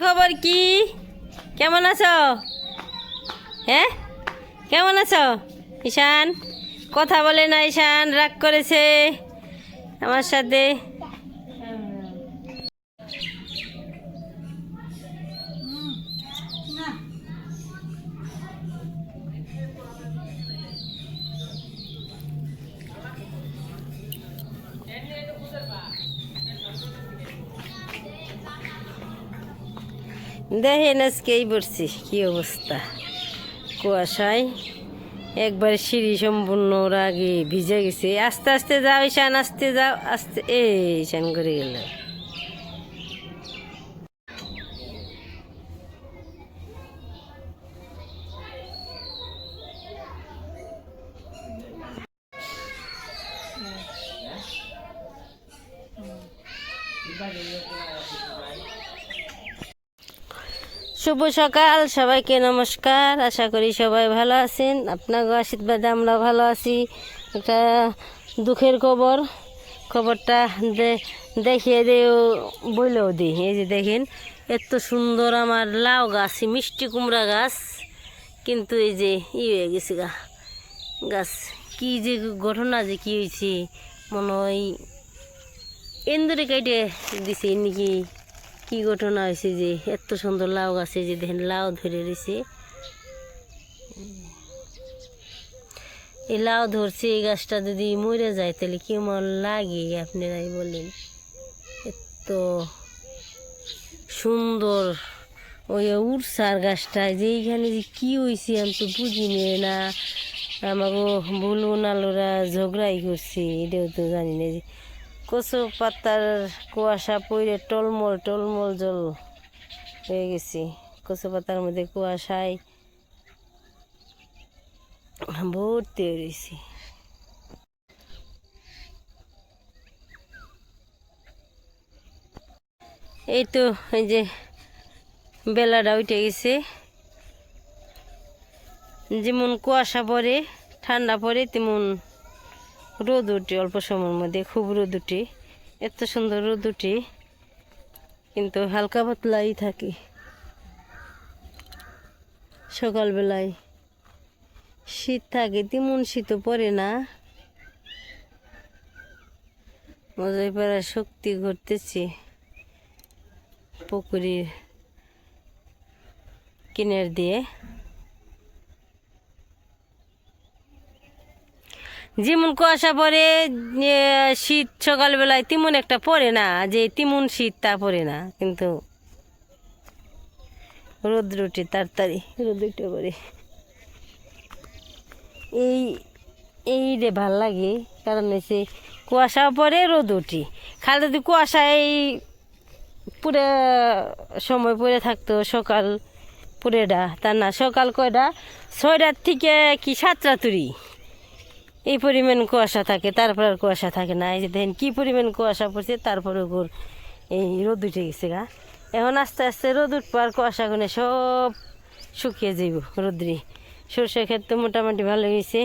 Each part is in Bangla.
খবর কি? কেমন আছো? হ্যাঁ, কেমন আছো? ঈশান কথা বলে না, ঈশান রাগ করেছে আমার সাথে। দেখেন আজকেই পড়ছি কি অবস্থা, কুয়াশায় একবার সিঁড়ি সম্পূর্ণ আগে ভিজে গেছে। আস্তে আস্তে যাও ঈশান, আস্তে যাও, আস্তে। এই ঈশান করে গেল। শুভ সকাল, সবাইকে নমস্কার। আশা করি সবাই ভালো আছেন। আপনার আশীর্বাদে আমরা ভালো আছি। একটা দুঃখের খবরটা দেখিয়ে দিও, বইলেও দিই। এই যে দেখেন, এত সুন্দর আমার লাউ গাছ, মিষ্টি কুমড়া গাছ, কিন্তু এই যে হয়ে গেছে গাছ। কি যে ঘটনা, যে কি হয়েছে, মনে হয় এন্দুরে কেটে দিছে নাকি, কি ঘটনা হয়েছে যে এত সুন্দর লাউ গাছে যে দেখেন লাউ ধরে রয়েছে। এই লাউ ধরছে, এই গাছটা যদি মরে যায় তাহলে কেমন লাগে আপনারাই বলেন। এত সুন্দর ওই উড়সার গাছটায় যে এইখানে যে কি হয়েছে আমি তো বুঝি না। আমাকে ভুল নালোরা ঝগড়াই করছে, এটাও তো জানি না। যে কচু পাতার কুয়াশা পড়ে টলমল টলমল জল হয়ে গেছে। কচু পাতার মধ্যে কুয়াশায় ভর্তি হয়ে রয়েছে। এই তো এই যে বেলাটা উঠে গেছে। যেমন কুয়াশা পড়ে, ঠান্ডা পড়ে, তেমন রোদ উঠে অল্প সময়ের মধ্যে, খুব রোদ উঠে। এত সুন্দর রোদ উঠে, কিন্তু হালকা পাতলাই থাকে। সকালবেলায় শীত থাকে, তেমন শীতও পড়ে না। মজাই পাড়ার শক্তি ঘটতেছে পুকুরের কিনার দিয়ে। যেমন কুয়াশা পড়ে শীত সকালবেলায় তেমন একটা পড়ে না, যে তেমন শীত তা পড়ে না, কিন্তু রোদ উঠে তাড়াতাড়ি, রোদ উঠে পড়ে। এই এই রে ভাল লাগে, কারণ হচ্ছে কুয়াশাও পড়ে, রোদ উঠি। খালি যদি কুয়াশা এই পুরে সময় পড়ে থাকতো, সকাল পুরেটা, তা না, সকাল কয়টা 6টার থেকে কি 7টা তুরি এই পরিমাণ কুয়াশা থাকে, তারপর আর কুয়াশা থাকে না। এই যে দেখেন কি পরিমাণ কুয়াশা পড়ছে, তারপরে ওর এই রোদ উঠে গেছে এখন আস্তে আস্তে রোদ উঠবো, আর কুয়াশাগুলো সব শুকিয়ে যাইব রোদ্রে। সর্ষে ক্ষেত তো মোটামুটি ভালো হয়েছে,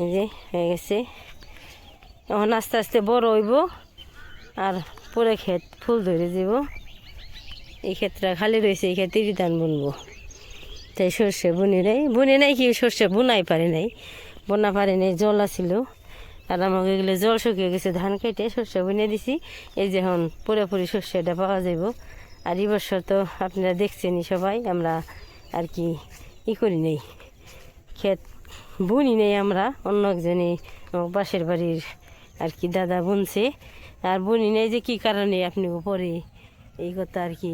এই যে হয়ে গেছে। এখন আস্তে আস্তে বড় হইব, আর পরে ক্ষেত ফুল ধরে যাব। এই ক্ষেতটা খালি রয়েছে, এই ক্ষেত্রে ধান বুনবো। তাই সর্ষে বুনি নাই কি, সর্ষে বুনাই পারে নাই, বোনা পারে নাই, জল আছিল। আর আমাকে এগুলো জল শুকিয়ে গেছে, ধান কেটে সর্ষে বুনে দিছি। এই যে এখন পুরোপুরি সর্ষেটা পাওয়া যাব। আর এই বছর তো আপনারা দেখছেনই সবাই, আমরা আর কি করি নেই, ক্ষেত বুনি নেই আমরা, অন্য একজনে পাশের বাড়ির আর কি দাদা বুনছে। আর বুনি নেই যে কী কারণে, আপনি পরে এই কথা আর কি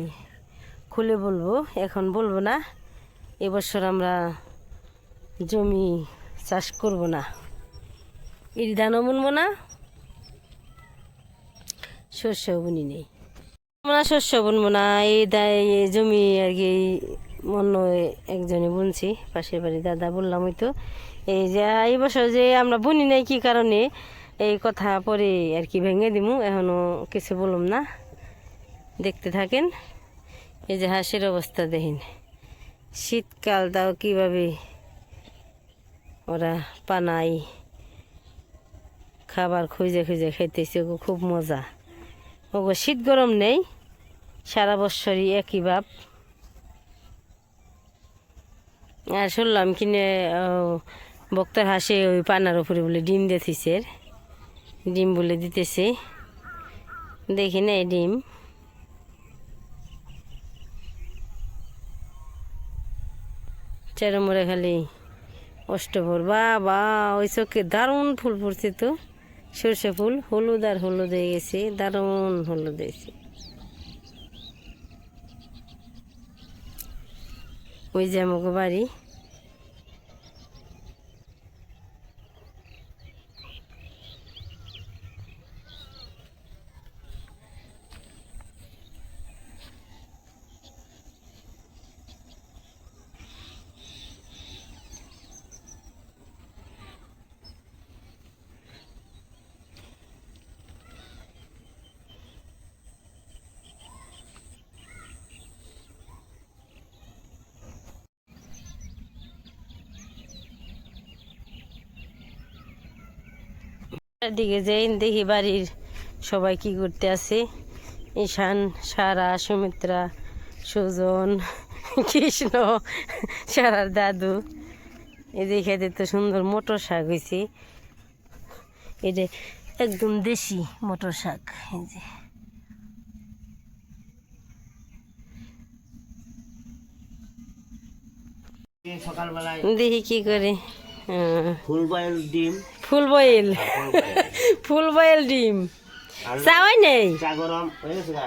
খুলে বলবো, এখন বলবো না। এবছর আমরা জমি চাষ করব না, এই ধানও বুনবো না, শস্যও বুনি নেই। আমরা শস্য বুনবো না, এই জমি আর কি অন্য একজনে বুনছি, পাশের বাড়ি দাদা বললাম। ওই তো এই যে এই বছর যে আমরা বুনি নাই কী কারণে, এই কথা পরে আর কি ভেঙে দিমু, এখনও কিছু বললাম না, দেখতে থাকেন। এই যে হাঁসের অবস্থা দেখেন, শীতকাল তাও কীভাবে ওরা পানায় খাবার খুঁজে খুঁজে খাইতেছে, খুব মজা। ওগো শীত গরম নেই, সারা বছরই একই ভাব। আর শুনলাম কিনে বক্তার হাসে ওই পানার উপরে বলে ডিম দিতেছে, ডিম বলে দিতেছে, দেখি না এই ডিম। চেরমরে খালি অষ্টভর বা ওই চোখে দারুণ ফুল ফুটছে তো, সর্ষে ফুল হলুদ আর হলুদ হয়ে গেছে, দারুণ হলুদ হয়েছে। ওই যে আমাকে বাড়ি। দিকে যাই দেখি বাড়ির সবাই কি করতে আছে। ঈশান, সারা, সুমিত্রা, সুজন, কৃষ্ণ, সারার দাদু। এই যে খেতে তো সুন্দর মটর শাক হয়েছে, এটা একদম দেশি মটর শাক। এই যে সকালবেলায় দেখি কি করে। ফুল বয়েল ডিম, ফুল বয়েল, ফুল বয়েল ডিম চাওয়াই নেই। চা গরম হয়ে গেছে গা।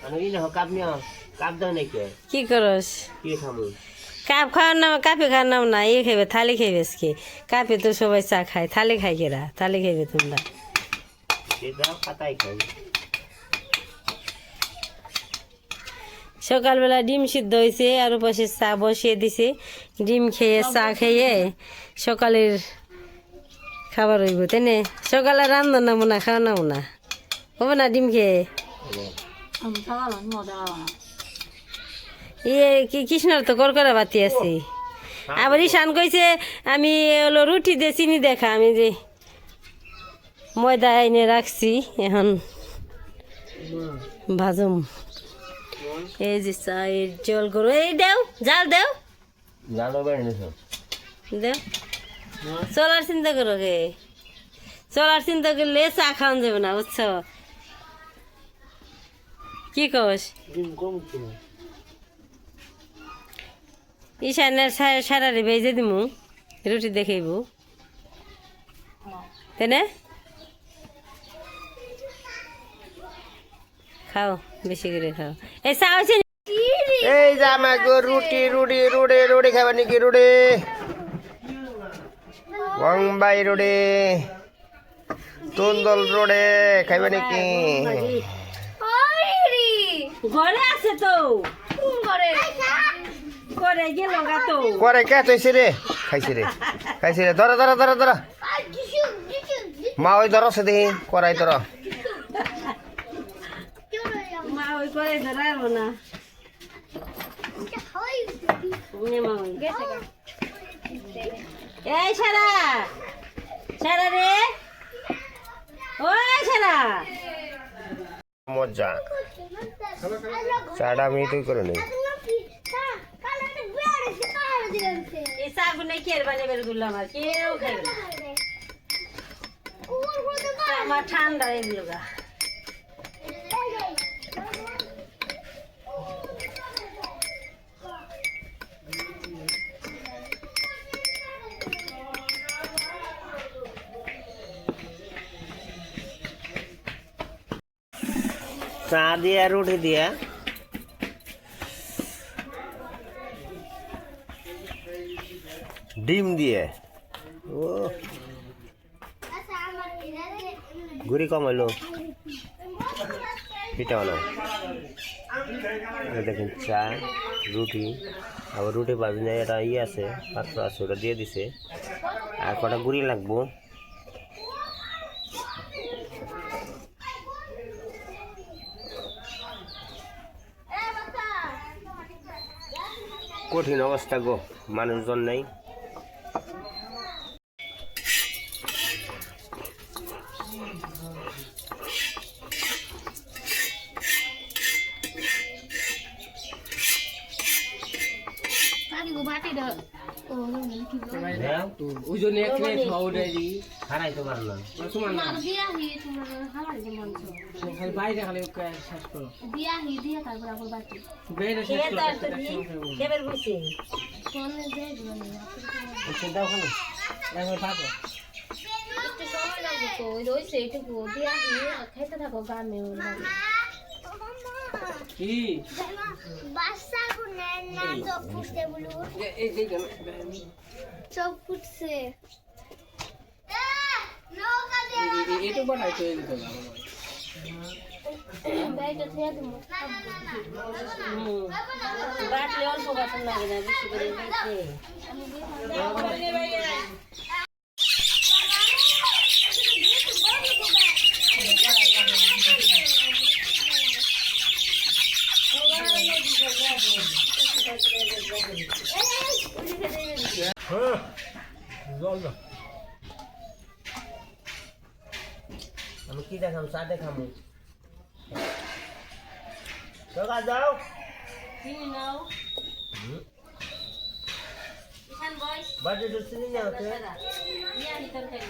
আমি ই না কাপ নিও, কাপ দাও নাকি? কি করস? কি খামু? কাপ খাওয়ার নাম, কাপে খাওয়ার নাম না, ইয়ে খাইবে, থালি খাইবে আজকে। কাপে তো সবাই চা খায়, থালি খাই কেরা? থালি খাইবে তোমরা? সেটা পাতাই খাই। সকালবেলা ডিম সিদ্ধ হয়েছে আর পাশে চা বসিয়ে দিছে। ডিম খেয়ে চা খেয়ে সকালের খাবার হইব, তাই না? সকালে রান্না নামো না, খাওয়া নামো না, হবে না ডিম খেয়ে? ইয়ে কি কৃষ্ণর তো করকরা বাতি আছে। আবার ঈশান কইছে আমি হলো রুটি দিয়ে চিনি দেখা, আমি যে ময়দা এনে রাখছি এখন ভাজম। এই যে চায়ের জল করো, এই দেও জাল দেও জানো বেড়ে নিছো? দেও, চলার চিন্তা করো গে, চলার চিন্তা করলে চা খাওয়ান যাবে না, বুঝছো? কি কস? ডিম কম কি? ঈশানের সারারে ভেজে দিমু, রুটি দেখাইব, তাই না? খাও, বেশি করে খাও। এই চা হয়েছে? এই যে আমার গো রুটি রুটি রুটি রুটি খাবার নাকি? রুটি বম্বাই রুটি, তুন্দল রুটি খাইবে নাকি? ঘরে আছে তো, করে গেল গা তো। করে কে তুইছে রে? খাইছে রে, খাইছে রে। ধরা ধরা ধরা ধরা, মা ওই ধরছে দেখি করাই ধর। মা ওই করে ধরাবো না। এই সারা, সারা রে, ওই সারা। মজা চাটা আমি তুই করে নেই। এই চাগুনে কে বানিয়ে গুলো আমার কেউ খাইবে না, আমার ঠান্ডা এগুলো গা। চা দিয়া রুটি দিয়া ডিম দিয়ে, ও গুড়ি কমাইলো পিঠাও না। দেখেন চা রুটি, আবার রুটি ভাজি না, এটা ইয়ে আছে পাত্র আছে, ওটা দিয়ে দিছে। আর কটা গুড়ি লাগবো। কঠিন অবস্থা গো, মানুষজন নেই। দেও ওই জন্য একটু খাওয়াই দিই খারাই তো পারলো তোমার না খালি বাইরে খালি শেষ করো বাইরে শেষ করো কেবের বসে দাও ওখানে এখন থাকো কি চোখ ফুটছে এটু বানাই তো দিতে বাটলে অল্প বাসন লাগে না বেশি করে দিতে আমি কি দেখাম চা দেখামু সকা যাও চিনি নাও ইখান বয়স বাজে তো চিনি না হতে নিয়ে আনি তরকারি